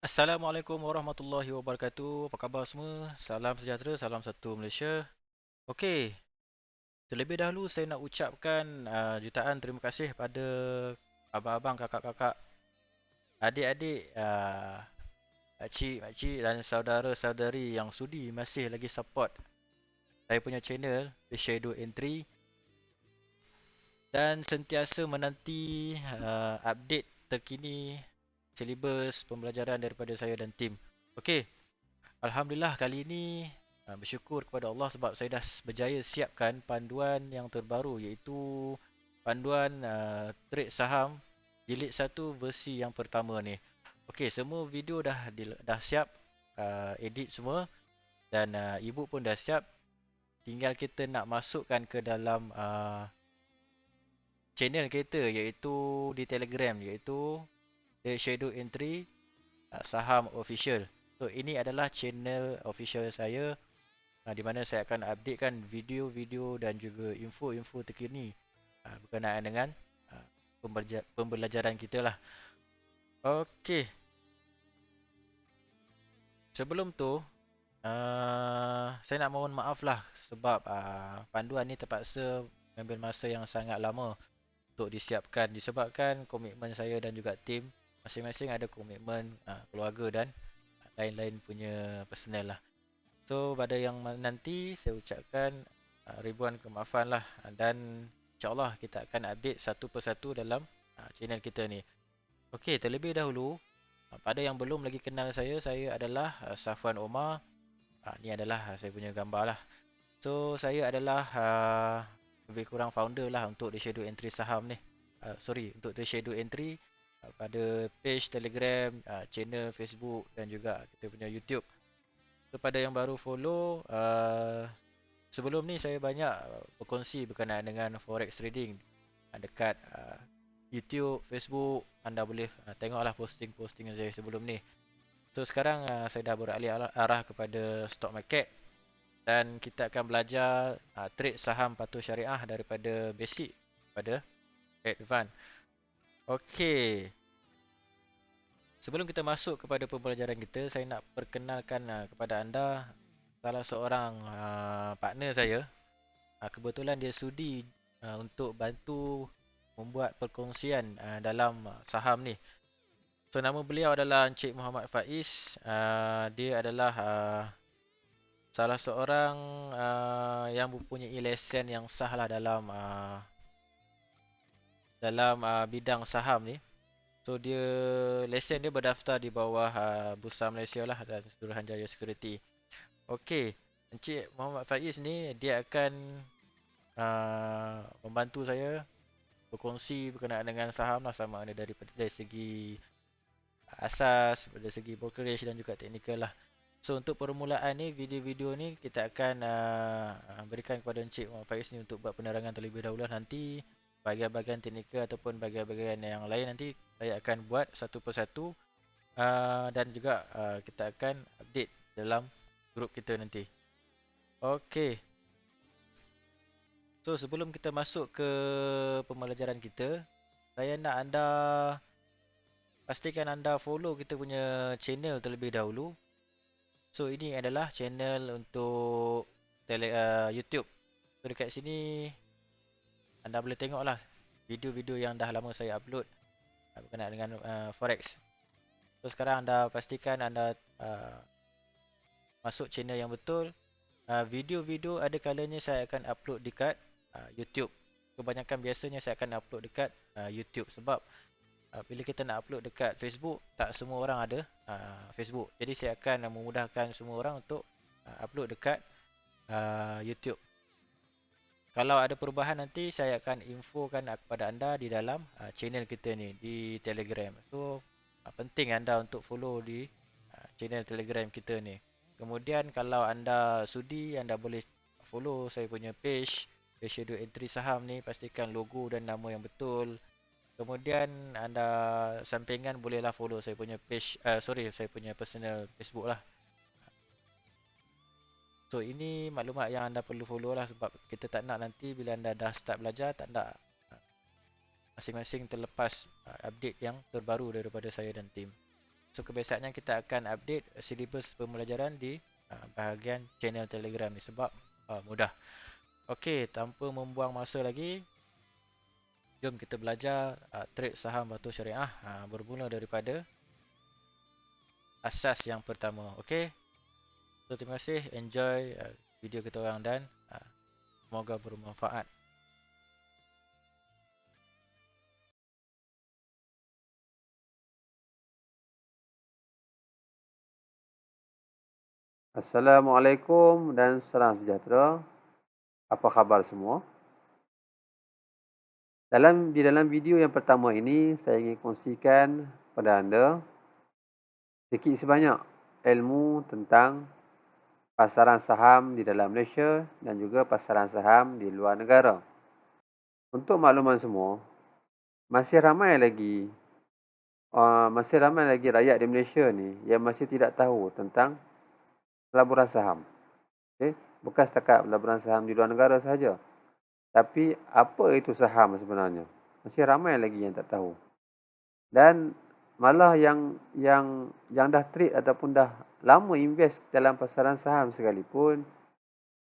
Assalamualaikum warahmatullahi wabarakatuh. Apa khabar semua? Salam sejahtera, salam satu Malaysia. Okey, terlebih dahulu saya nak ucapkan jutaan terima kasih pada abang-abang, kakak-kakak, adik-adik, pakcik-pakcik dan saudara-saudari yang sudi masih lagi support saya punya channel The Shadow Entry dan sentiasa menanti update terkini silibus pembelajaran daripada saya dan tim. Okey, Alhamdulillah kali ini bersyukur kepada Allah sebab saya dah berjaya siapkan panduan yang terbaru iaitu panduan trade saham jilid 1 versi yang pertama ni. Okey, semua video dah siap, edit semua dan ibu pun dah siap. Tinggal kita nak masukkan ke dalam channel kita iaitu di Telegram iaitu The Shadow Entry Saham Official. So ini adalah channel official saya di mana saya akan updatekan video-video dan juga info-info terkini berkenaan dengan uh, pembelajaran kita lah. Okey, sebelum tu saya nak mohon maaf lah sebab panduan ni terpaksa mengambil masa yang sangat lama untuk disiapkan disebabkan komitmen saya dan juga tim masing-masing ada komitmen keluarga dan lain-lain punya personal lah. So pada yang nanti saya ucapkan ribuan kemaafan lah dan insyaAllah kita akan update satu persatu dalam channel kita ni. Okey, terlebih dahulu pada yang belum lagi kenal saya adalah Safwan Omar. Ni adalah saya punya gambar lah. So saya adalah lebih kurang founder lah untuk The Shadow Entry saham ni. Untuk The Shadow Entry pada page Telegram, channel Facebook dan juga kita punya YouTube. Kepada yang baru follow, sebelum ni saya banyak berkongsi berkenaan dengan forex trading dekat YouTube, Facebook. Anda boleh tengoklah posting-posting saya sebelum ni. So sekarang saya dah beralih arah kepada stock market dan kita akan belajar trade saham patuh syariah daripada basic pada advance. Okey, sebelum kita masuk kepada pembelajaran kita, saya nak perkenalkan kepada anda salah seorang partner saya. Kebetulan dia sudi untuk bantu membuat perkongsian dalam saham ni. So nama beliau adalah Encik Muhammad Faiz. Dia adalah salah seorang yang mempunyai lesen yang sah lah dalam bidang saham ni. So lesen dia berdaftar di bawah Bursa Malaysia lah dan Suruhanjaya Security. Okey, Encik Muhammad Faiz ni dia akan membantu saya berkongsi berkenaan dengan saham lah, sama ada dari segi asas, dari segi brokerage dan juga teknikal lah. So untuk permulaan ni, video-video ni kita akan berikan kepada Encik Muhammad Faiz ni untuk buat penerangan terlebih dahulu. Nanti bahagian-bahagian teknikal ataupun bahagian-bahagian yang lain nanti saya akan buat satu persatu dan juga kita akan update dalam grup kita nanti. Okey. So sebelum kita masuk ke pembelajaran kita, saya nak anda pastikan anda follow kita punya channel terlebih dahulu. So ini adalah channel untuk YouTube. So dekat sini anda boleh tengoklah video-video yang dah lama saya upload berkenaan dengan forex. So sekarang anda pastikan anda masuk channel yang betul. Video-video ada kalanya saya akan upload dekat YouTube. Kebanyakan biasanya saya akan upload dekat YouTube sebab bila kita nak upload dekat Facebook, tak semua orang ada Facebook. Jadi saya akan memudahkan semua orang untuk upload dekat YouTube. Kalau ada perubahan nanti saya akan infokan kepada anda di dalam channel kita ni di Telegram. So penting anda untuk follow di channel Telegram kita ni. Kemudian kalau anda sudi, anda boleh follow saya punya page Shadow Entry Saham ni, pastikan logo dan nama yang betul. Kemudian anda sampingan bolehlah follow saya punya page, saya punya personal Facebook lah. So ini maklumat yang anda perlu follow lah sebab kita tak nak nanti bila anda dah start belajar tak nak masing-masing terlepas update yang terbaru daripada saya dan tim. So kebiasaannya kita akan update silibus pembelajaran di bahagian channel Telegram ni sebab mudah. Okey, tanpa membuang masa lagi, jom kita belajar trade saham batu syariah bermula daripada asas yang pertama. Okey. So terima kasih, enjoy video kita orang dan semoga bermanfaat. Assalamualaikum dan salam sejahtera. Apa khabar semua? Di dalam video yang pertama ini, saya ingin kongsikan pada anda sedikit sebanyak ilmu tentang pasaran saham di dalam Malaysia dan juga pasaran saham di luar negara. Untuk makluman semua, masih ramai lagi rakyat di Malaysia ni yang masih tidak tahu tentang pelaburan saham. Okay? Bukan setakat pelaburan saham di luar negara sahaja. Tapi apa itu saham sebenarnya? Masih ramai lagi yang tak tahu. Dan malah yang dah trade ataupun dah lama invest dalam pasaran saham sekalipun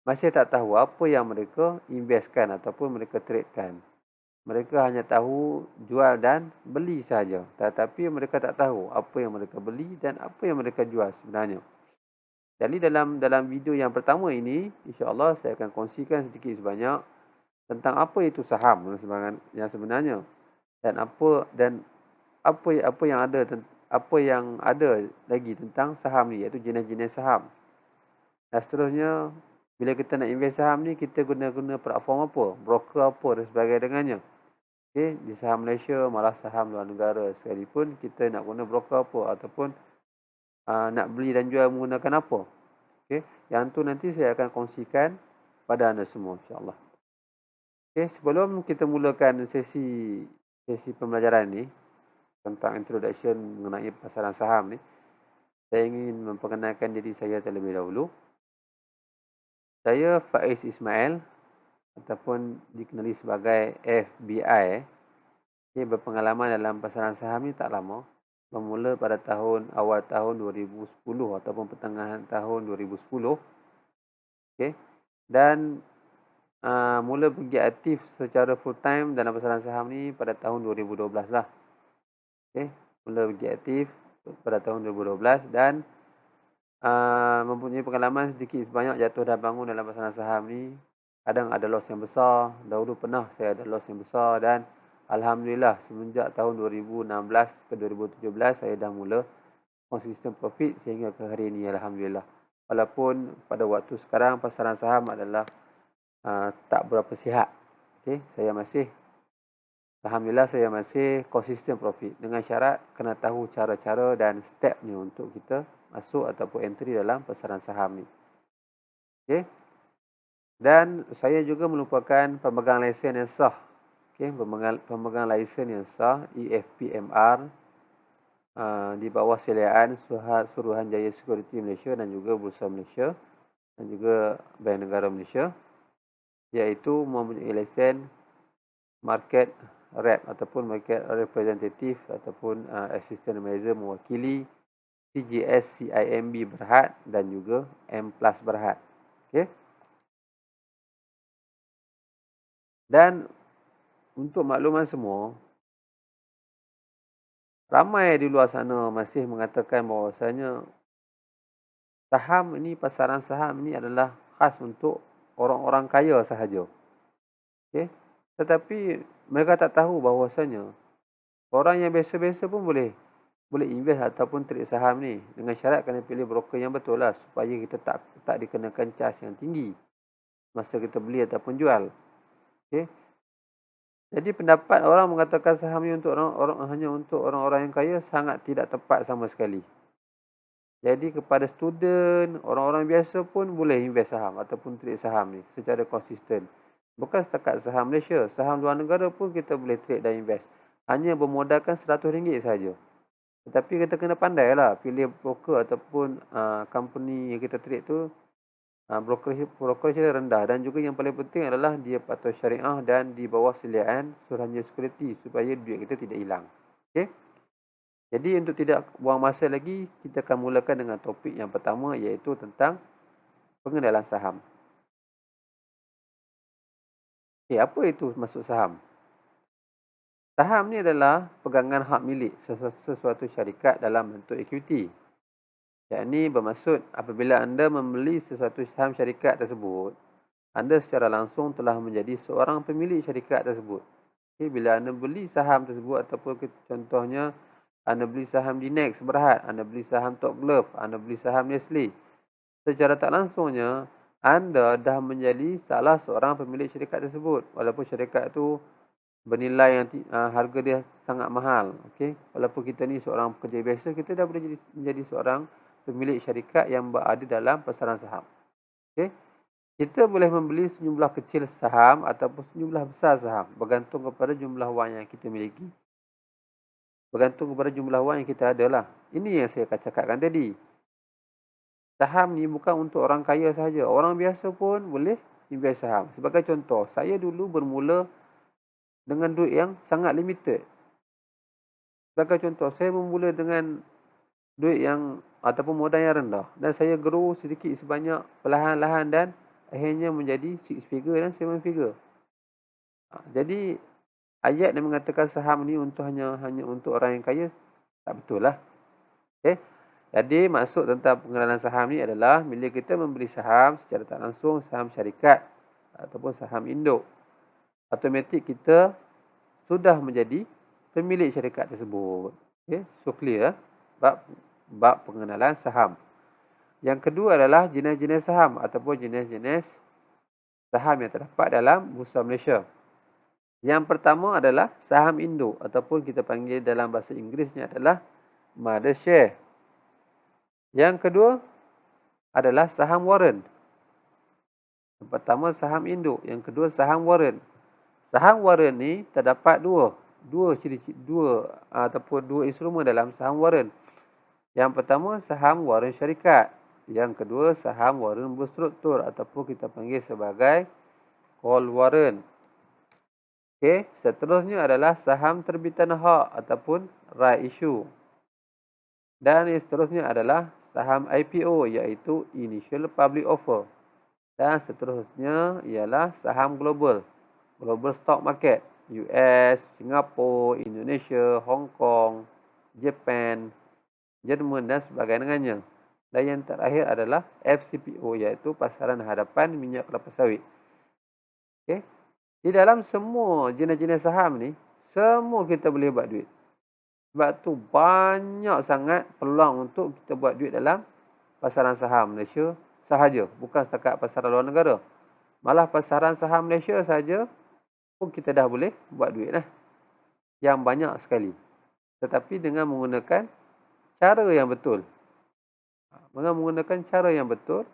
masih tak tahu apa yang mereka investkan ataupun mereka tradekan. Mereka hanya tahu jual dan beli saja. Tetapi mereka tak tahu apa yang mereka beli dan apa yang mereka jual sebenarnya. Jadi dalam video yang pertama ini, insya-Allah saya akan kongsikan sedikit sebanyak tentang apa itu saham yang sebenarnya dan apa yang ada lagi tentang saham ni, iaitu jenis-jenis saham. Dan seterusnya, bila kita nak invest saham ni, kita guna platform apa, broker apa dan sebagainya dengannya. Okey, di saham Malaysia malah saham luar negara sekalipun, kita nak guna broker apa ataupun nak beli dan jual menggunakan apa. Okey, yang tu nanti saya akan kongsikan pada anda semua, insya-Allah. Okey, sebelum kita mulakan sesi pembelajaran ni tentang introduction mengenai pasaran saham ni, saya ingin memperkenalkan diri saya terlebih dahulu. Saya Faiz Ismail ataupun dikenali sebagai FBI. Ia berpengalaman dalam pasaran saham ni tak lama. Bermula pada awal tahun 2010 ataupun pertengahan tahun 2010. Okey. Dan mula pergi aktif secara full time dalam pasaran saham ni pada tahun 2012 lah. Okey, mula pergi aktif pada tahun 2012 dan mempunyai pengalaman sedikit sebanyak jatuh dan bangun dalam pasaran saham ni. Kadang ada loss yang besar. Dahulu pernah saya ada loss yang besar dan alhamdulillah semenjak tahun 2016 ke 2017 saya dah mula konsisten profit sehingga ke hari ini, alhamdulillah. Walaupun pada waktu sekarang pasaran saham adalah tak berapa sihat. Okey, alhamdulillah saya masih konsisten profit dengan syarat kena tahu cara-cara dan stepnya untuk kita masuk ataupun entry dalam pasaran saham ni. Okey. Dan saya juga merupakan pemegang lesen yang sah. Okey, pemegang lesen yang sah EFPMR di bawah seliaan Suruhanjaya Security Malaysia dan juga Bursa Malaysia dan juga Bank Negara Malaysia, iaitu mempunyai lesen market rep ataupun market representative ataupun assistant manager mewakili CGS CIMB Berhad dan juga M+ Berhad. Okey. Dan untuk makluman semua, ramai di luar sana masih mengatakan bahawasanya pasaran saham ini adalah khas untuk orang-orang kaya sahaja. Okey. Tetapi mereka tak tahu bahawasanya orang yang biasa-biasa pun boleh invest ataupun trade saham ni dengan syarat kena pilih broker yang betul lah supaya kita tak dikenakan cas yang tinggi masa kita beli ataupun jual. Okey. Jadi pendapat orang mengatakan saham ni hanya untuk orang-orang yang kaya sangat tidak tepat sama sekali. Jadi kepada student, orang-orang biasa pun boleh invest saham ataupun trade saham ni secara konsisten. Bukan setakat saham Malaysia, saham luar negara pun kita boleh trade dan invest. Hanya bermodalkan RM100 saja. Tetapi kita kena pandai lah pilih broker ataupun company yang kita trade tu. Broker dia rendah dan juga yang paling penting adalah dia patuh syariah dan di bawah seliaan Suruhanjaya Security supaya duit kita tidak hilang. Okey. Jadi untuk tidak buang masa lagi, kita akan mulakan dengan topik yang pertama, iaitu tentang pengenalan saham. Apa itu maksud saham? Saham ni adalah pegangan hak milik sesuatu syarikat dalam bentuk ekuiti. Yang ini bermaksud apabila anda membeli sesuatu saham syarikat tersebut, anda secara langsung telah menjadi seorang pemilik syarikat tersebut. Bila anda beli saham tersebut, ataupun contohnya anda beli saham Dinex Berhad, anda beli saham Top Glove, anda beli saham Nestle, secara tak langsungnya anda dah menjadi salah seorang pemilik syarikat tersebut. Walaupun syarikat itu bernilai yang harga dia sangat mahal. Walaupun kita ni seorang pekerja biasa, kita dah boleh menjadi seorang pemilik syarikat yang berada dalam pasaran saham. Kita boleh membeli sejumlah kecil saham ataupun sejumlah besar saham, bergantung kepada jumlah wang yang kita miliki. Bergantung kepada jumlah wang yang kita ada lah. Ini yang saya cakapkan tadi. Saham ni bukan untuk orang kaya sahaja. Orang biasa pun boleh invest saham. Sebagai contoh, saya dulu bermula dengan duit yang sangat limited. Sebagai contoh, saya bermula dengan duit yang ataupun modal yang rendah. Dan saya grow sedikit sebanyak perlahan-lahan dan akhirnya menjadi 6 figure dan 7 figure. Jadi, ayat yang mengatakan saham ni hanya untuk orang yang kaya, tak betul lah. Jadi, maksud tentang pengenalan saham ni adalah bila kita membeli saham secara tak langsung, saham syarikat ataupun saham induk, automatik kita sudah menjadi pemilik syarikat tersebut. So clear bab pengenalan saham. Yang kedua adalah jenis-jenis saham ataupun jenis-jenis saham yang terdapat dalam Bursa Malaysia. Yang pertama adalah saham induk ataupun kita panggil dalam bahasa Inggerisnya adalah mother share. Yang kedua adalah saham warrant. Yang pertama saham induk, yang kedua saham warrant. Saham warrant ni terdapat dua instrumen dalam saham warrant. Yang pertama saham warrant syarikat. Yang kedua saham warrant berstruktur ataupun kita panggil sebagai call warrant. Seterusnya adalah saham terbitan hak ataupun right issue. Dan yang seterusnya adalah saham IPO, iaitu Initial Public Offer. Dan seterusnya ialah saham global stock market, US, Singapura, Indonesia, Hong Kong, Japan, Jerman dan sebagainya. Dan yang terakhir adalah FCPO, iaitu pasaran hadapan minyak kelapa sawit. Di dalam semua jenis-jenis saham ni, semua kita boleh buat duit. Sebab tu banyak sangat peluang untuk kita buat duit dalam pasaran saham Malaysia sahaja. Bukan setakat pasaran luar negara. Malah pasaran saham Malaysia sahaja pun kita dah boleh buat duit lah. Yang banyak sekali. Tetapi dengan menggunakan cara yang betul. Dengan menggunakan cara yang betul,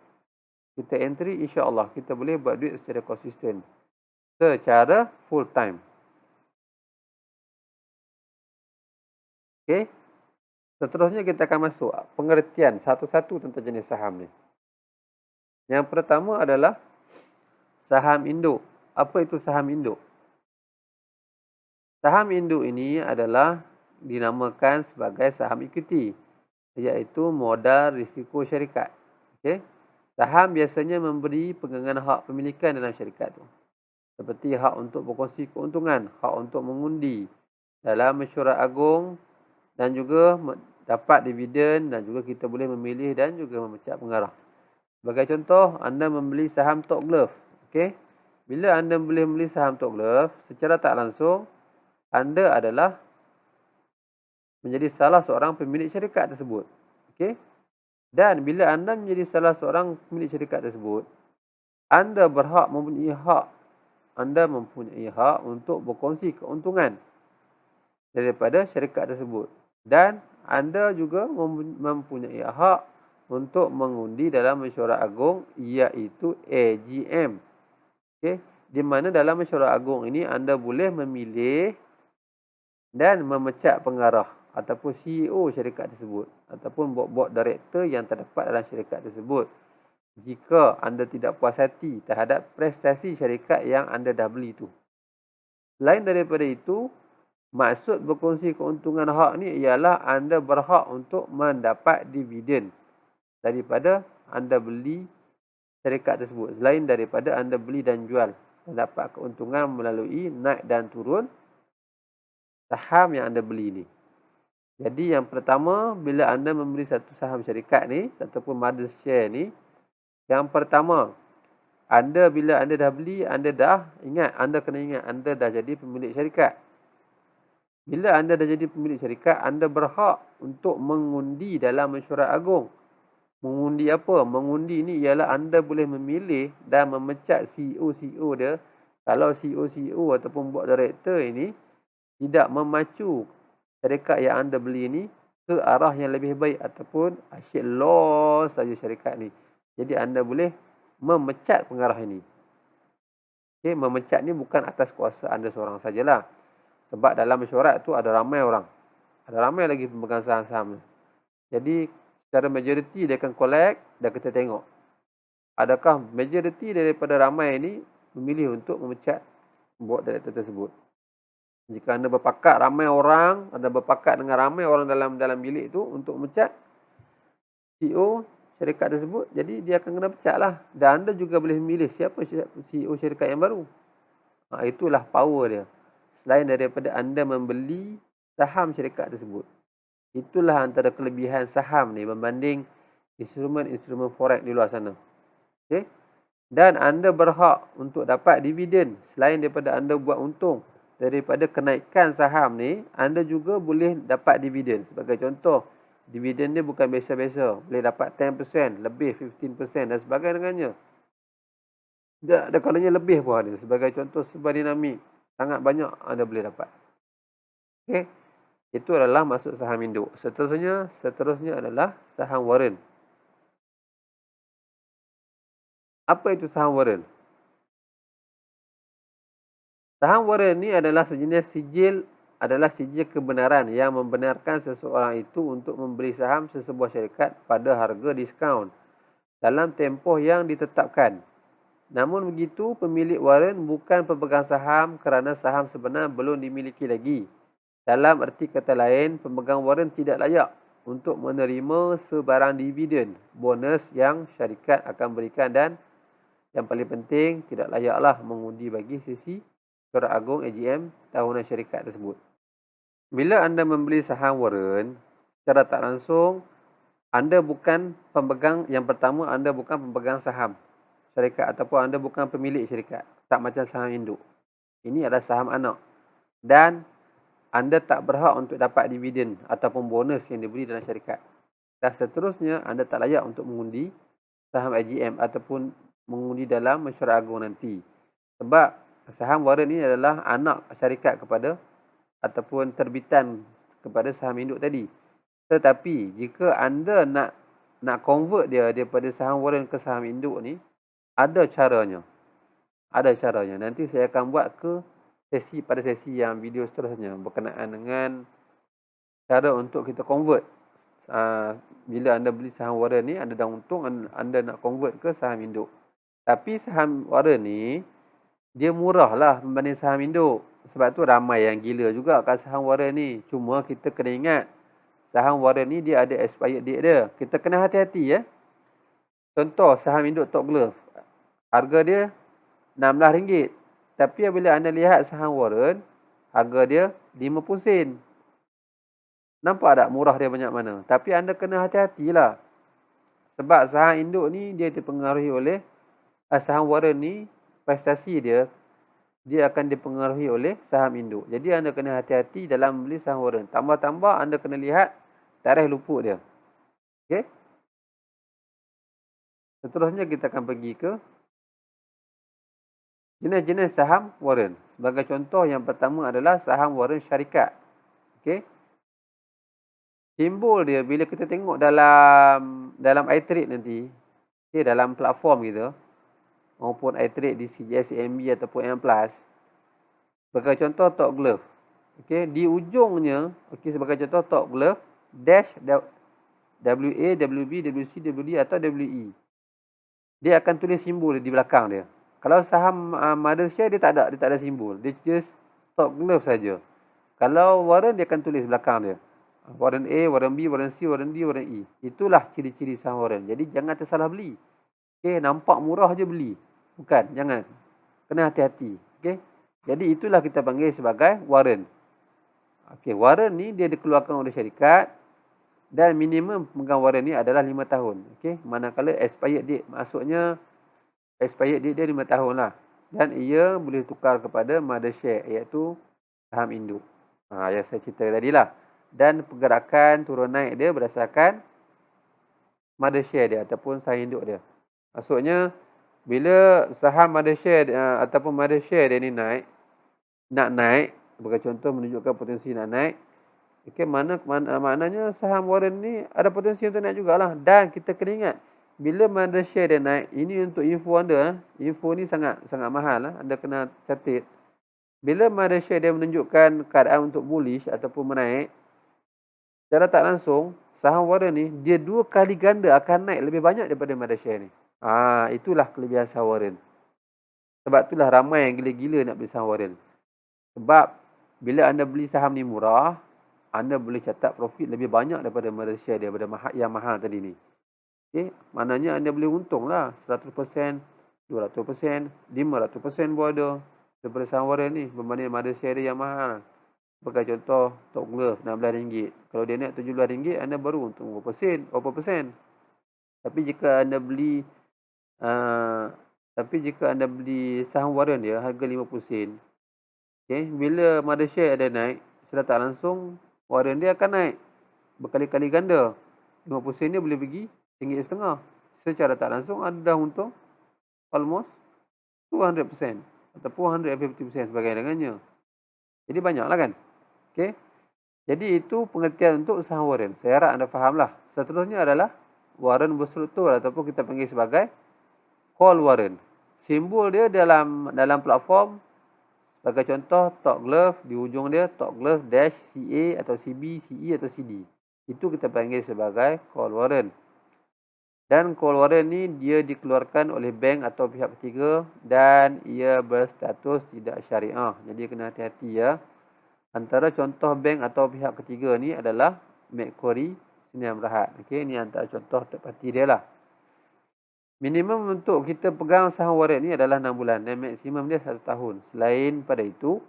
kita entry, insya-Allah kita boleh buat duit secara konsisten. Secara full time. Seterusnya kita akan masuk pengertian satu-satu tentang jenis saham ni. Yang pertama adalah saham induk. Apa itu saham induk? Saham induk ini adalah dinamakan sebagai saham ekuiti, iaitu modal risiko syarikat. Saham biasanya memberi pegangan hak pemilikan dalam syarikat tu. Seperti hak untuk berkongsi keuntungan, hak untuk mengundi dalam mesyuarat agung dan juga dapat dividen dan juga kita boleh memilih dan juga memecat pengarah. Sebagai contoh, anda membeli saham Top Glove. Bila anda boleh membeli saham Top Glove, secara tak langsung, anda adalah menjadi salah seorang pemilik syarikat tersebut. Dan bila anda menjadi salah seorang pemilik syarikat tersebut, anda mempunyai hak untuk berkongsi keuntungan daripada syarikat tersebut. Dan anda juga mempunyai hak untuk mengundi dalam mesyuarat agung, iaitu AGM. Di mana dalam mesyuarat agung ini anda boleh memilih dan memecat pengarah ataupun CEO syarikat tersebut ataupun board director yang terdapat dalam syarikat tersebut jika anda tidak puas hati terhadap prestasi syarikat yang anda dah beli itu. Selain daripada itu, Maksud berkongsi keuntungan hak ni ialah anda berhak untuk mendapat dividen daripada anda beli syarikat tersebut. Selain daripada anda beli dan jual. Mendapat keuntungan melalui naik dan turun saham yang anda beli ni. Jadi yang pertama, bila anda membeli satu saham syarikat ni, ataupun mother share ni, yang pertama, bila anda dah beli, anda kena ingat, anda dah jadi pemilik syarikat. Bila anda dah jadi pemilik syarikat, anda berhak untuk mengundi dalam mesyuarat agung. Mengundi apa? Mengundi ni ialah anda boleh memilih dan memecat CEO-CEO dia. Kalau CEO-CEO ataupun board director ini tidak memacu syarikat yang anda beli ni ke arah yang lebih baik ataupun asyik loss saja syarikat ni. Jadi anda boleh memecat pengarah ini. Okay, memecat ni bukan atas kuasa anda seorang sajalah. Sebab dalam mesyuarat tu ada ramai orang. Ada ramai lagi pemegang saham-saham. Jadi secara majoriti dia akan collect dan kita tengok. Adakah majoriti daripada ramai ini memilih untuk memecat board director tersebut. Jika anda berpakat ramai orang, anda berpakat dengan ramai orang dalam bilik tu untuk memecat CEO syarikat tersebut, jadi dia akan kena pecat lah. Dan anda juga boleh memilih siapa CEO syarikat yang baru. Itulah power dia. Selain daripada anda membeli saham syarikat tersebut. Itulah antara kelebihan saham ni berbanding instrumen-instrumen forex di luar sana. Okay? Dan anda berhak untuk dapat dividen. Selain daripada anda buat untung daripada kenaikan saham ni, anda juga boleh dapat dividen. Sebagai contoh, dividen dia bukan biasa-biasa. Boleh dapat 10%, lebih 15% dan sebagainya dengannya. Ada kalanya lebih pun ada. Sebagai contoh, sebuah dinamik. Sangat banyak anda boleh dapat. Okay. Itu adalah masuk saham induk. Seterusnya adalah saham warren. Apa itu saham warren? Saham warren ni adalah sejenis sijil kebenaran yang membenarkan seseorang itu untuk membeli saham sesebuah syarikat pada harga diskaun dalam tempoh yang ditetapkan. Namun begitu, pemilik warren bukan pemegang saham kerana saham sebenar belum dimiliki lagi. Dalam erti kata lain, pemegang warren tidak layak untuk menerima sebarang dividen, bonus yang syarikat akan berikan dan yang paling penting, tidak layaklah mengundi bagi sesi Mesyuarat Agung AGM tahunan syarikat tersebut. Bila anda membeli saham warren, secara tak langsung, anda bukan pemegang, yang pertama, anda bukan pemegang saham syarikat ataupun anda bukan pemilik syarikat. Tak macam saham induk. Ini adalah saham anak. Dan anda tak berhak untuk dapat dividen ataupun bonus yang diberi dalam syarikat. Dan seterusnya, anda tak layak untuk mengundi saham AGM ataupun mengundi dalam mesyuarat agung nanti. Sebab saham warren ini adalah anak syarikat kepada ataupun terbitan kepada saham induk tadi. Tetapi jika anda nak convert dia daripada saham warren ke saham induk ni, ada caranya. Nanti saya akan buat pada sesi yang video seterusnya berkenaan dengan cara untuk kita convert. Bila anda beli saham warren ni, anda dah untung, anda nak convert ke saham induk. Tapi saham warren ni, dia murah lah berbanding saham induk. Sebab tu ramai yang gila juga kat saham warren ni. Cuma kita kena ingat, saham warren ni dia ada expired date dia. Kita kena hati-hati ya. Contoh, saham induk Top Glove. Harga dia RM16. Tapi bila anda lihat saham warren, harga dia RM50. Nampak tak murah dia banyak mana? Tapi anda kena hati-hatilah. Sebab saham induk ni dia dipengaruhi oleh saham warren ni, prestasi dia akan dipengaruhi oleh saham induk. Jadi anda kena hati-hati dalam membeli saham warren. Tambah-tambah anda kena lihat tarikh luput dia. Okey. Seterusnya kita akan pergi ke jenis-jenis saham warren. Sebagai contoh, yang pertama adalah saham warren syarikat. Okey. Simbol dia bila kita tengok dalam iTrade nanti, okey, dalam platform kita maupun iTrade di CGS CMB ataupun M+. Sebagai contoh Top Glove. Okey, di ujungnya, okey, sebagai contoh Top Glove dash WA, WB, WC, WD atau WE. Dia akan tulis simbol di belakang dia. Kalau saham mother share dia tak ada simbol. Dia just Top Glove saja. Kalau warren dia akan tulis belakang dia. Warren A, warren B, warren C, warren D, warren E. Itulah ciri-ciri saham warren. Jadi jangan tersalah beli. Okey, nampak murah je beli. Bukan, jangan. Kena hati-hati. Okey. Jadi itulah kita panggil sebagai warren. Okey, warren ni dia dikeluarkan oleh syarikat dan minimum pemegang warren ni adalah 5 tahun. Okey, manakala expired date maksudnya expired date dia 5 tahun lah. Dan ia boleh tukar kepada mother share iaitu saham induk. Yang saya cerita tadi lah. Dan pergerakan turun naik dia berdasarkan mother share dia ataupun saham induk dia. Maksudnya bila saham mother share ataupun mother share dia ni nak naik, sebagai contoh menunjukkan potensi nak naik. Okey, maknanya saham warren ni ada potensi untuk naik jugalah. Dan kita kena ingat, bila mother share dia naik, ini untuk info anda. Info ni sangat mahal lah. Anda kena catat. Bila mother share dia menunjukkan keadaan untuk bullish ataupun menaik, secara tak langsung, saham warren ni, dia 2 kali ganda akan naik lebih banyak daripada mother share ni. Itulah kelebihan saham warren. Sebab itulah ramai yang gila-gila nak beli saham warren. Sebab bila anda beli saham ni murah, anda boleh catat profit lebih banyak daripada mother share dia, daripada yang mahal tadi ni. Okay? Maknanya anda boleh untung lah 100%, 200%, 500% pun ada daripada saham warren ni berbanding mother share dia yang mahal. Sebagai contoh, Top Glove RM16. Kalau dia naik RM17, anda baru untung berapa persen. Tapi jika anda beli saham warren dia harga 50 sen. Okay, bila mother share ada naik, secara tak langsung warren dia akan naik berkali-kali ganda. 50 sen dia boleh pergi RM1.50. Secara tak langsung anda dah untung almost 200% ataupun 150% sebagainya dengannya. Jadi banyaklah kan. Okey. Jadi itu pengertian untuk saham warren. Saya harap anda fahamlah. Seterusnya adalah warren berstruktur ataupun kita panggil sebagai call warren. Simbol dia dalam platform sebagai contoh Top Glove, di ujung dia Top Glove dash CA atau CB, CE atau CD. Itu kita panggil sebagai call warren. Dan call warren ni dia dikeluarkan oleh bank atau pihak ketiga dan ia berstatus tidak syariah. Jadi kena hati-hati ya. Antara contoh bank atau pihak ketiga ni adalah Macquarie, Sdn Bhd. Okey, ni antara contoh third party dia lah. Minimum untuk kita pegang saham warren ni adalah 6 bulan dan maksimum dia 1 tahun. Selain pada itu,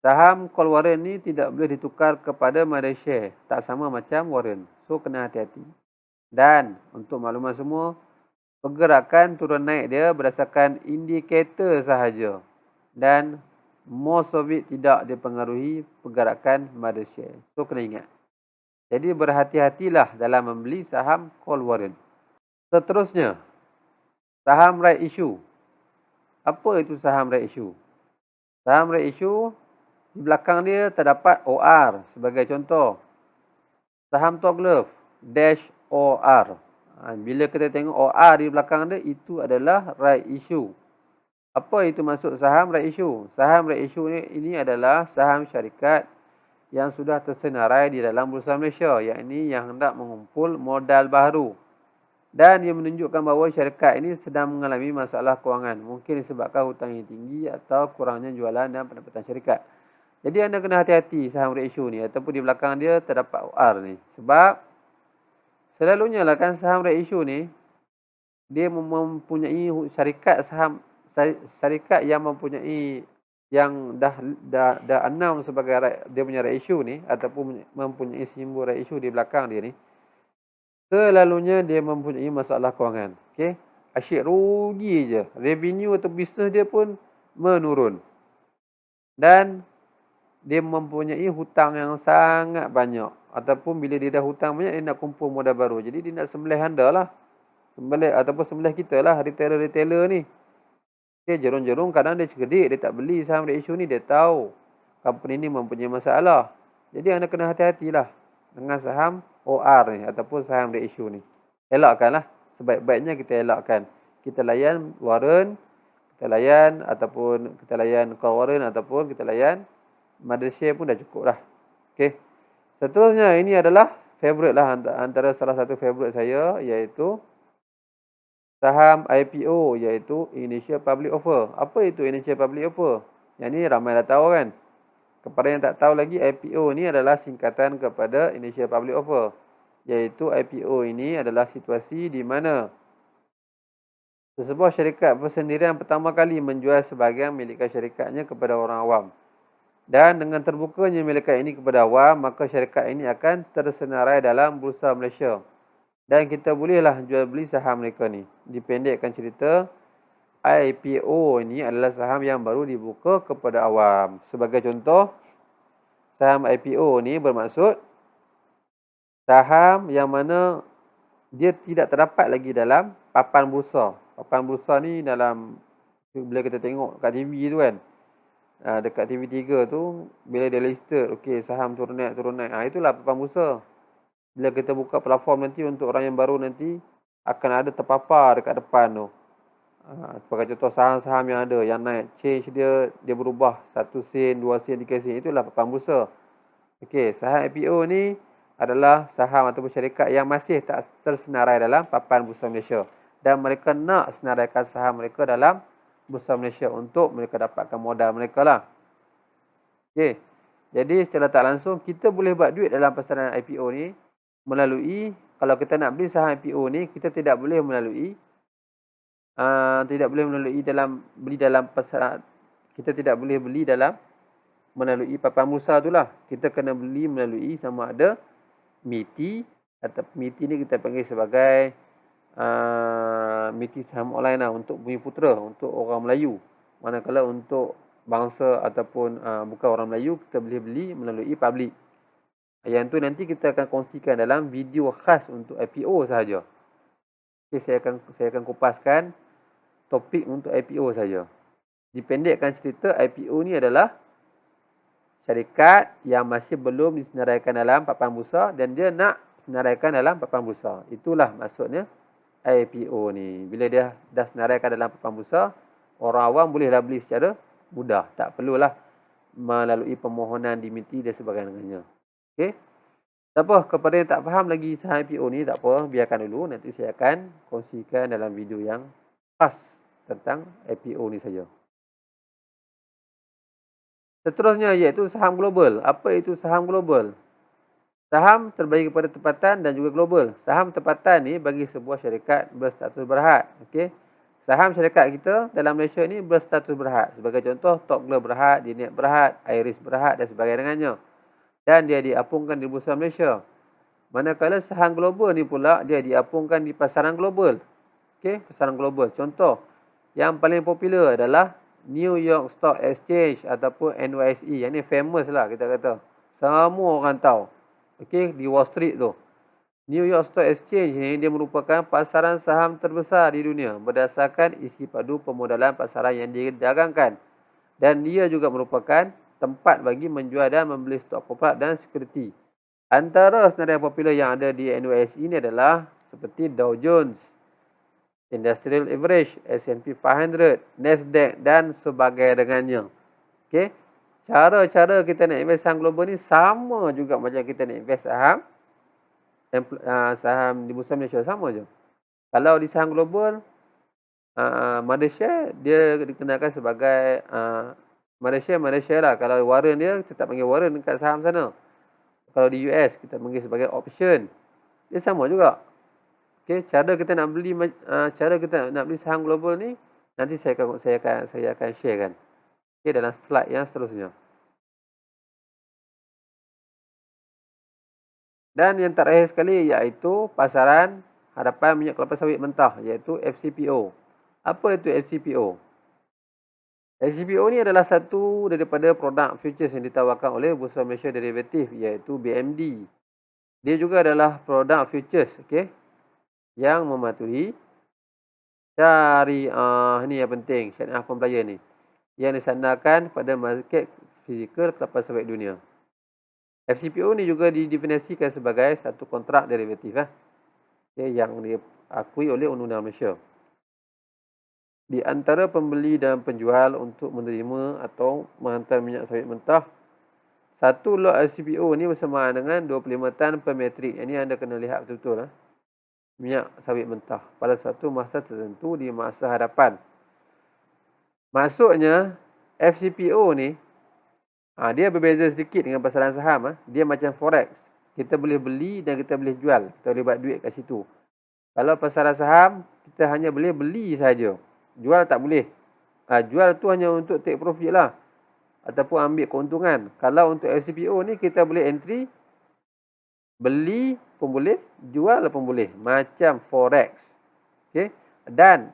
saham call warren ni tidak boleh ditukar kepada mother share. Tak sama macam warren. So, kena hati-hati. Dan untuk makluman semua, pergerakan turun naik dia berdasarkan indikator sahaja. Dan most of it tidak dipengaruhi pergerakan mother share. So, kena ingat. Jadi, berhati-hatilah dalam membeli saham call warren. Seterusnya, saham right issue. Apa itu saham right issue? Saham right issue, di belakang dia terdapat OR. Sebagai contoh, saham Top Glove dash OR. Bila kita tengok OR di belakang dia, itu adalah right issue. Apa itu maksud saham right issue? Saham right issue ini adalah saham syarikat yang sudah tersenarai di dalam Bursa Malaysia, yakni yang hendak mengumpul modal baru. Dan ia menunjukkan bahawa syarikat ini sedang mengalami masalah kewangan. Mungkin disebabkan hutang yang tinggi atau kurangnya jualan dan pendapatan syarikat. Jadi anda kena hati-hati saham right issue ni ataupun di belakang dia terdapat OR ni. Sebab selalunya lah kan saham right issue ni dia mempunyai syarikat yang mempunyai yang dah announce sebagai dia punya right issue ni ataupun mempunyai simbol right issue di belakang dia ni. Selalunya dia mempunyai masalah kewangan. Okey, asyik rugi je. Revenue atau bisnes dia pun menurun. Dan dia mempunyai hutang yang sangat banyak. Ataupun bila dia dah hutang banyak, dia nak kumpul modal baru. Jadi dia nak sembelih anda lah. Sembelih kita lah, retailer ni. Okay, jerung-jerung kadang dia cerdik, dia tak beli saham right issue ni, dia tahu company ni mempunyai masalah. Jadi anda kena hati-hatilah dengan saham OR ni ataupun saham right issue ni. Elakkanlah. Sebaik-baiknya kita elakkan. Kita layan warren, kita layan call warren ataupun kita layan mother share pun dah cukup lah. Okay. Seterusnya ini adalah favourite lah, antara salah satu favourite saya, iaitu saham IPO, iaitu Initial Public Offer. Apa itu Initial Public Offer? Yang ni ramai dah tahu kan. kepada yang tak tahu lagi, IPO ni adalah singkatan kepada Initial Public Offer. Iaitu IPO ini adalah situasi di mana sesebuah syarikat persendirian pertama kali menjual sebahagian milikan syarikatnya kepada orang awam. Dan dengan terbukanya milikan ini kepada awam, maka syarikat ini akan tersenarai dalam Bursa Malaysia. Dan kita bolehlah jual beli saham mereka ni. Dipendekkan cerita, IPO ini adalah saham yang baru dibuka kepada awam. Sebagai contoh, saham IPO ni bermaksud saham yang mana dia tidak terdapat lagi dalam papan bursa. Papan bursa ni dalam, bila kita tengok kat TV tu kan, dekat TV3 tu, bila dia listed, okey, saham turun naik. Itulah papan bursa. Bila kita buka platform nanti untuk orang yang baru nanti, akan ada terpapar dekat depan tu. Sebagai contoh saham-saham yang ada, yang naik, change dia berubah 1 sen, 2 sen, 3 sen. Itulah papan bursa. Okey, saham IPO ni adalah saham ataupun syarikat yang masih tak tersenarai dalam papan Bursa Malaysia. Dan mereka nak senaraikan saham mereka dalam Bursa Malaysia untuk mereka dapatkan modal mereka lah. Okey, jadi secara tak langsung, kita boleh buat duit dalam pasaran IPO ni melalui, kalau kita nak beli saham IPO ni, kita tidak boleh melalui dalam pasaran. Kita tidak boleh beli dalam melalui papan bursa tu lah. Kita kena beli melalui sama ada MITI, atau MITI ni kita panggil sebagai MITI saham online lah, untuk Bumiputera, untuk orang Melayu. Manakala untuk bangsa ataupun bukan orang Melayu, kita boleh beli melalui public. Yang tu nanti kita akan kongsikan dalam video khas untuk IPO sahaja. Okay, saya akan kupaskan topik untuk IPO saja. Dipendekkan cerita, IPO ni adalah syarikat yang masih belum disenaraikan dalam papan bursa dan dia nak senaraikan dalam papan bursa. Itulah maksudnya IPO ni. Bila dia dah senaraikan dalam papan bursa, orang awam bolehlah beli secara mudah. Tak perlulah melalui permohonan dimiti dan sebagainya. Okey. Tak apa, kepada yang tak faham lagi saham IPO ni, tak apa, biarkan dulu. Nanti saya akan kongsikan dalam video yang khas tentang IPO ni saja. Seterusnya iaitu saham global. Apa itu saham global? Saham terbagi kepada tempatan dan juga global. Saham tempatan ni bagi sebuah syarikat berstatus berhad. Okey. Saham syarikat kita dalam Malaysia ni berstatus berhad. Sebagai contoh, Top Glove berhad, Dinet berhad, Iris berhad dan sebagainya. Dan dia diapungkan di Bursa Malaysia. Manakala saham global ni pula, dia diapungkan di pasaran global. Okey, pasaran global. Contoh, yang paling popular adalah New York Stock Exchange ataupun NYSE. Yang ni famous lah kita kata. Semua orang tahu. Okey, di Wall Street tu. New York Stock Exchange ni dia merupakan pasaran saham terbesar di dunia berdasarkan isi padu pemodalan pasaran yang didagangkan. Dan dia juga merupakan tempat bagi menjual dan membeli stok korporat dan sekuriti. Antara senarai popular yang ada di NYSE ini adalah seperti Dow Jones, Industrial Average, S&P 500, Nasdaq dan sebagainya. Okey. Cara-cara kita nak invest saham global ni sama juga macam kita nak invest saham di Bursa Malaysia, sama je. Kalau di saham global, mother share dia dikenakan sebagai mother share lah. Kalau warrant dia, kita tak panggil warrant dekat saham sana. Kalau di US, kita panggil sebagai option. Dia sama juga. Okey, cara kita nak beli saham global ni nanti saya akan sharekan. Okey, dalam slide yang seterusnya. Dan yang terakhir sekali iaitu pasaran hadapan minyak kelapa sawit mentah, iaitu FCPO. Apa itu FCPO? FCPO ni adalah satu daripada produk futures yang ditawarkan oleh Bursa Malaysia Derivative, iaitu BMD. Dia juga adalah produk futures, okey, yang mematuhi syariah ni yang penting, syariah compliance ni, yang disandarkan pada market fizikal kelapa sawit dunia. FCPO ni juga didefinisikan sebagai satu kontrak derivatif yang diakui oleh Undang-Undang Malaysia. Di antara pembeli dan penjual untuk menerima atau menghantar minyak sawit mentah, satu lot FCPO ni bersamaan dengan 25 tan per metrik. Ini anda kena lihat betul-betul minyak sawit mentah pada satu masa tertentu di masa hadapan. Maksudnya FCPO ni Dia berbeza sedikit dengan pasaran saham. Dia macam forex. Kita boleh beli dan kita boleh jual. Kita boleh buat duit kat situ. Kalau pasaran saham, kita hanya boleh beli saja. Jual tak boleh. Jual tu hanya untuk take profit lah. Ataupun ambil keuntungan. Kalau untuk FCPO ni, kita boleh entry. Beli pun boleh. Jual pun boleh. Macam forex. Okay. Dan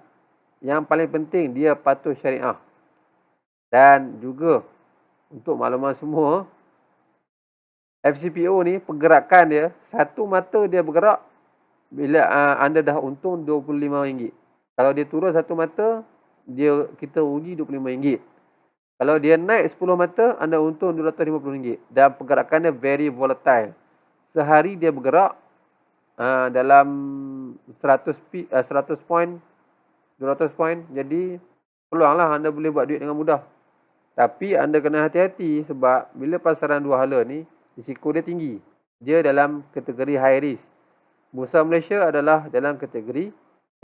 yang paling penting, dia patuh syariah. Dan juga untuk makluman semua, FCPO ni pergerakan dia, satu mata dia bergerak bila anda dah untung RM25. Kalau dia turun satu mata, kita rugi RM25. Kalau dia naik 10 mata, anda untung RM250. Dan pergerakan dia very volatile. Sehari dia bergerak dalam 100 point, 200 point. Jadi peluanglah anda boleh buat duit dengan mudah. Tapi anda kena hati-hati sebab bila pasaran dua hala ni, risiko dia tinggi. Dia dalam kategori high risk. Bursa Malaysia adalah dalam kategori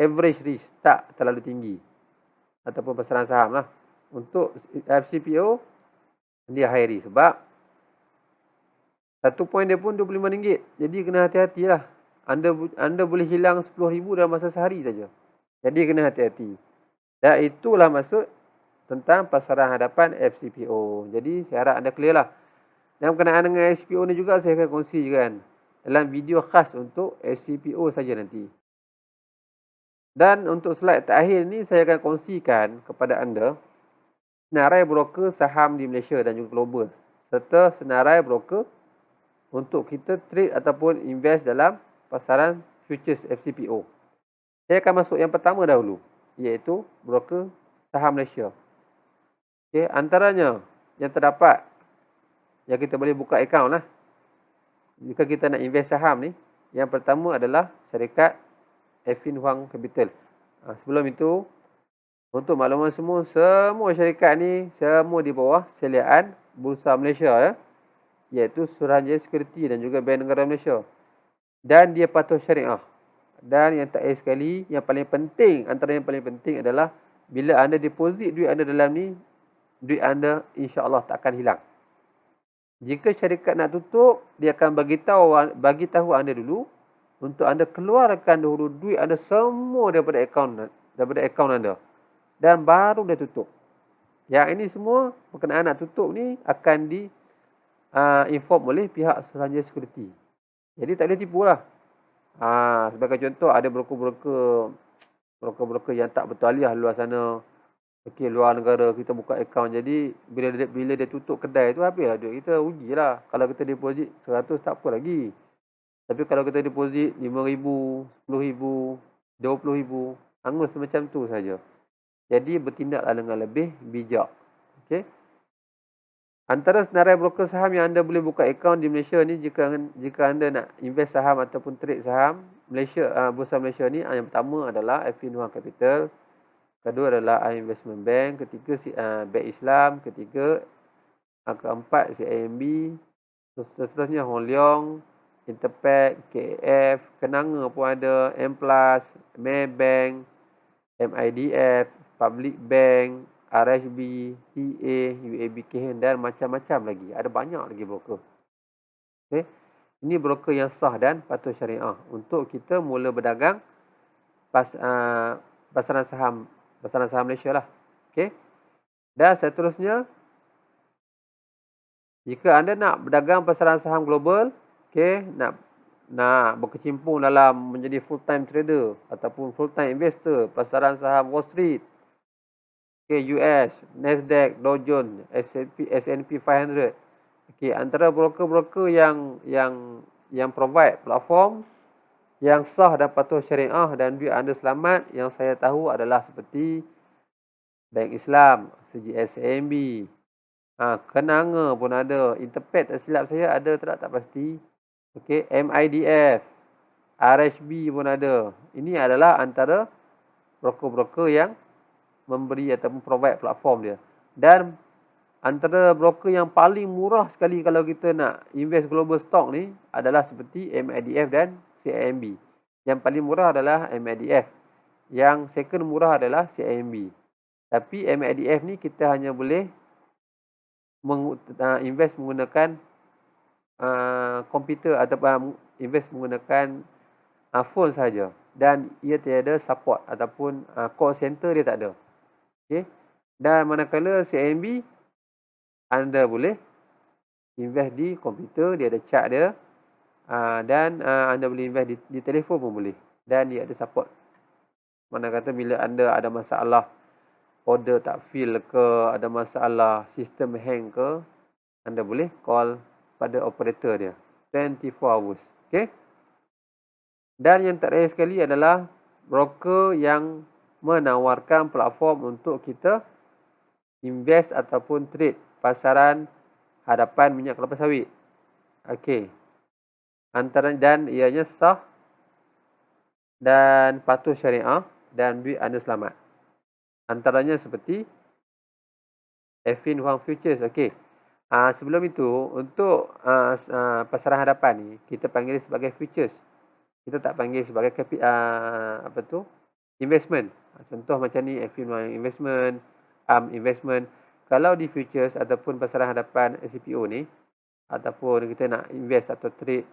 average risk, tak terlalu tinggi. Ataupun pasaran saham lah. Untuk FCPO, dia high risk sebab satu point dia pun RM25. Jadi kena hati-hati lah. Anda boleh hilang RM10,000 dalam masa sehari saja. Jadi kena hati-hati. Dan itulah maksud tentang pasaran hadapan FCPO. Jadi saya harap anda clear lah. Yang berkenaan dengan FCPO ni juga saya akan kongsi kan dalam video khas untuk FCPO saja nanti. Dan untuk slide terakhir ni saya akan kongsikan kepada anda senarai broker saham di Malaysia dan juga global, serta senarai broker untuk kita trade ataupun invest dalam pasaran futures FCPO. Saya akan masuk yang pertama dahulu, iaitu broker saham Malaysia. Okay, antaranya yang terdapat yang kita boleh buka akaun lah. Jika kita nak invest saham ni, yang pertama adalah syarikat Affin Hwang Capital. Sebelum itu, untuk makluman semua syarikat ni semua di bawah seliaan Bursa Malaysia ya, iaitu Suruhanjaya Security dan juga Bank Negara Malaysia. Dan dia patuh syariah. Dan yang terakhir sekali, yang paling penting, antara yang paling penting adalah bila anda deposit duit anda dalam ni, duit anda insya-Allah tak akan hilang. Jika syarikat nak tutup, dia akan bagi tahu anda dulu untuk anda keluarkan dahulu duit anda semua daripada akaun anda dan baru dia tutup. Yang ini semua berkenaan nak tutup ni akan di inform oleh pihak Suruhanjaya Security. Jadi tak boleh tipu lah. Sebagai contoh, ada broker-broker yang tak bertaliah luar sana. Okey, luar negara kita buka akaun. Jadi bila dia tutup kedai tu, habislah duit kita, rugilah. Kalau kita deposit 100 tak apa lagi. Tapi kalau kita deposit 5,000, 10,000, 20,000, hangus macam tu saja. Jadi bertindaklah dengan lebih bijak. Okey. Antara senarai broker saham yang anda boleh buka akaun di Malaysia ni, jika anda nak invest saham ataupun trade saham Malaysia, Bursa Malaysia ni, yang pertama adalah Affin Hwang Capital. Kedua adalah Investment Bank. Ketiga Bank Islam. Ketiga, keempat CIMB. Seterusnya Hong Leong, Interpac, KAF, Kenanga pun ada, M+, Maybank, MIDF, Public Bank, RHB, TA, UAB KH dan macam-macam lagi. Ada banyak lagi broker. Okay. Ini broker yang sah dan patuh syariah untuk kita mula berdagang pasaran saham Malaysia lah. Okay. Dan seterusnya, jika anda nak berdagang pasaran saham global, okay, nak berkecimpung dalam menjadi full-time trader ataupun full-time investor pasaran saham Wall Street, okay, US, Nasdaq, Dow Jones, S&P 500. Okay, antara broker-broker yang provide platform yang sah dan patuh syariah dan duit anda selamat yang saya tahu adalah seperti Bank Islam, CGS-CIMB, Kenanga pun ada, Interpac tak silap saya ada tak pasti. Okey, MIDF, RHB pun ada. Ini adalah antara broker-broker yang memberi ataupun provide platform dia. Dan antara broker yang paling murah sekali kalau kita nak invest global stock ni adalah seperti MIDF dan CIMB. Yang paling murah adalah MIDF. Yang second murah adalah CIMB. Tapi MIDF ni kita hanya boleh invest menggunakan komputer ataupun invest menggunakan phone sahaja, dan ia tiada support ataupun call center dia tak ada. Okey. Dan manakala CIMB, anda boleh invest di komputer, dia ada chart dia, dan anda boleh invest di telefon pun boleh, dan dia ada support. Mana kata bila anda ada masalah order tak fill ke, ada masalah sistem hang ke, anda boleh call pada operator dia 24 hours. Okey. Dan yang terakhir sekali adalah broker yang menawarkan platform untuk kita invest ataupun trade pasaran hadapan minyak kelapa sawit. Okey. Antara dan ianya sah dan patuh syariah dan duit anda selamat. Antaranya seperti Affin Huang Futures. Okey. Sebelum itu, untuk pasaran hadapan ni, kita panggil sebagai futures. Kita tak panggil sebagai investment. Contoh macam ni, Affin Huang Investment, Investment. Kalau di futures ataupun pasaran hadapan SCPO ni, ataupun kita nak invest atau trade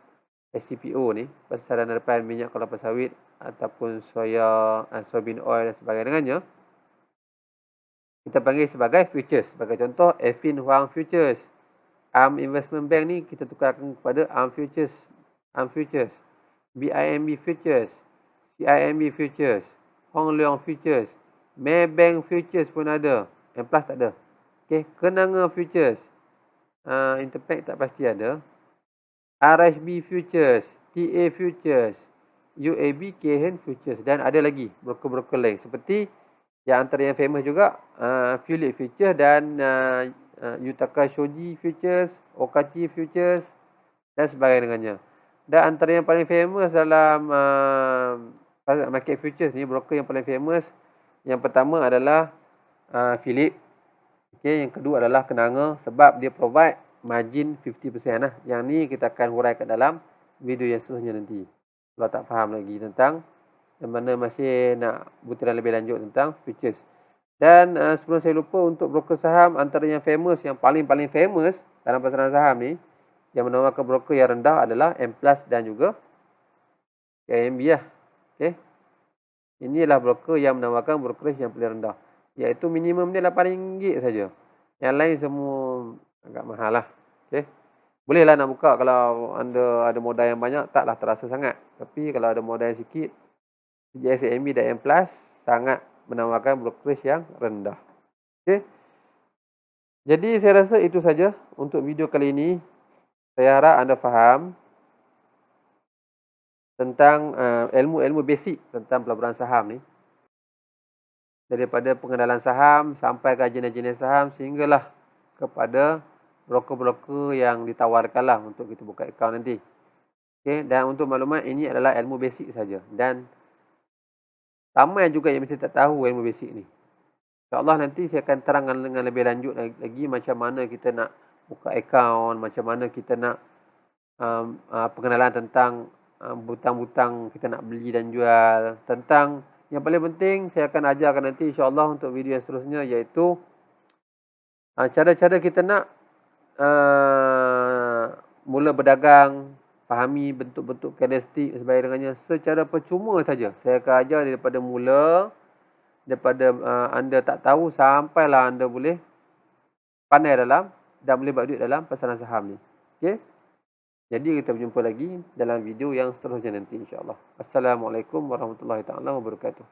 SCPO ni, pasaran hadapan minyak kelapa sawit ataupun soya, soybean oil dan sebagainya, kita panggil sebagai futures. Sebagai contoh, Affin Huang Futures. Investment Bank ni kita tukarkan kepada Futures. Futures. BIMB Futures. CIMB Futures. Hong Leong Futures. Maybank Futures pun ada. Plus tak ada. Okay. Kenanga Futures. Interpack tak pasti ada. RHB Futures. TA Futures. UAB KN Futures. Dan ada lagi broker-broker lain. Seperti yang antara yang famous juga, Philip Futures dan Yutaka Shoji Futures, Okachi Futures dan sebagainya. Dan antara yang paling famous dalam market futures ni, broker yang paling famous, yang pertama adalah Philip. Okay, yang kedua adalah Kenanga, sebab dia provide margin 50% lah. Yang ni kita akan huraikan dalam video yang seterusnya nanti. Kalau tak faham lagi tentang yang mana masih nak butiran lebih lanjut tentang futures. Dan sebelum saya lupa, untuk broker saham, antara yang famous, yang paling-paling famous dalam pasaran saham ni, yang menawarkan broker yang rendah adalah M+ dan juga KMB lah. Okay. Inilah broker yang menawarkan brokerage yang paling rendah, iaitu minimum dia RM8 saja. Yang lain semua agak mahal lah. Okay. Bolehlah nak buka kalau anda ada modal yang banyak, taklah terasa sangat. Tapi kalau ada modal yang sikit, CMB dan M+ sangat menawarkan brokerage yang rendah. Okey. Jadi saya rasa itu saja untuk video kali ini. Saya harap anda faham tentang ilmu-ilmu basic tentang pelaburan saham ni. Daripada pengenalan saham sampai ke jenis-jenis saham, sehinggalah kepada broker-broker yang ditawarkanlah untuk kita buka akaun nanti. Okey, dan untuk maklumat, ini adalah ilmu basic saja, dan ramai juga yang mesti tak tahu ilmu basic ni. InsyaAllah nanti saya akan terangkan dengan lebih lanjut lagi macam mana kita nak buka akaun, macam mana kita nak pengenalan tentang butang-butang kita nak beli dan jual. Tentang yang paling penting, saya akan ajarkan nanti insyaAllah untuk video yang seterusnya, iaitu cara-cara kita nak mula berdagang, fahami bentuk-bentuk candlestick dan sebagainya secara percuma saja. Saya akan ajar daripada mula, daripada anda tak tahu sampailah anda boleh pandai dalam dan boleh buat duit dalam pasaran saham ni. Okey. Jadi kita berjumpa lagi dalam video yang seterusnya nanti insya-Allah. Assalamualaikum warahmatullahi taala wabarakatuh.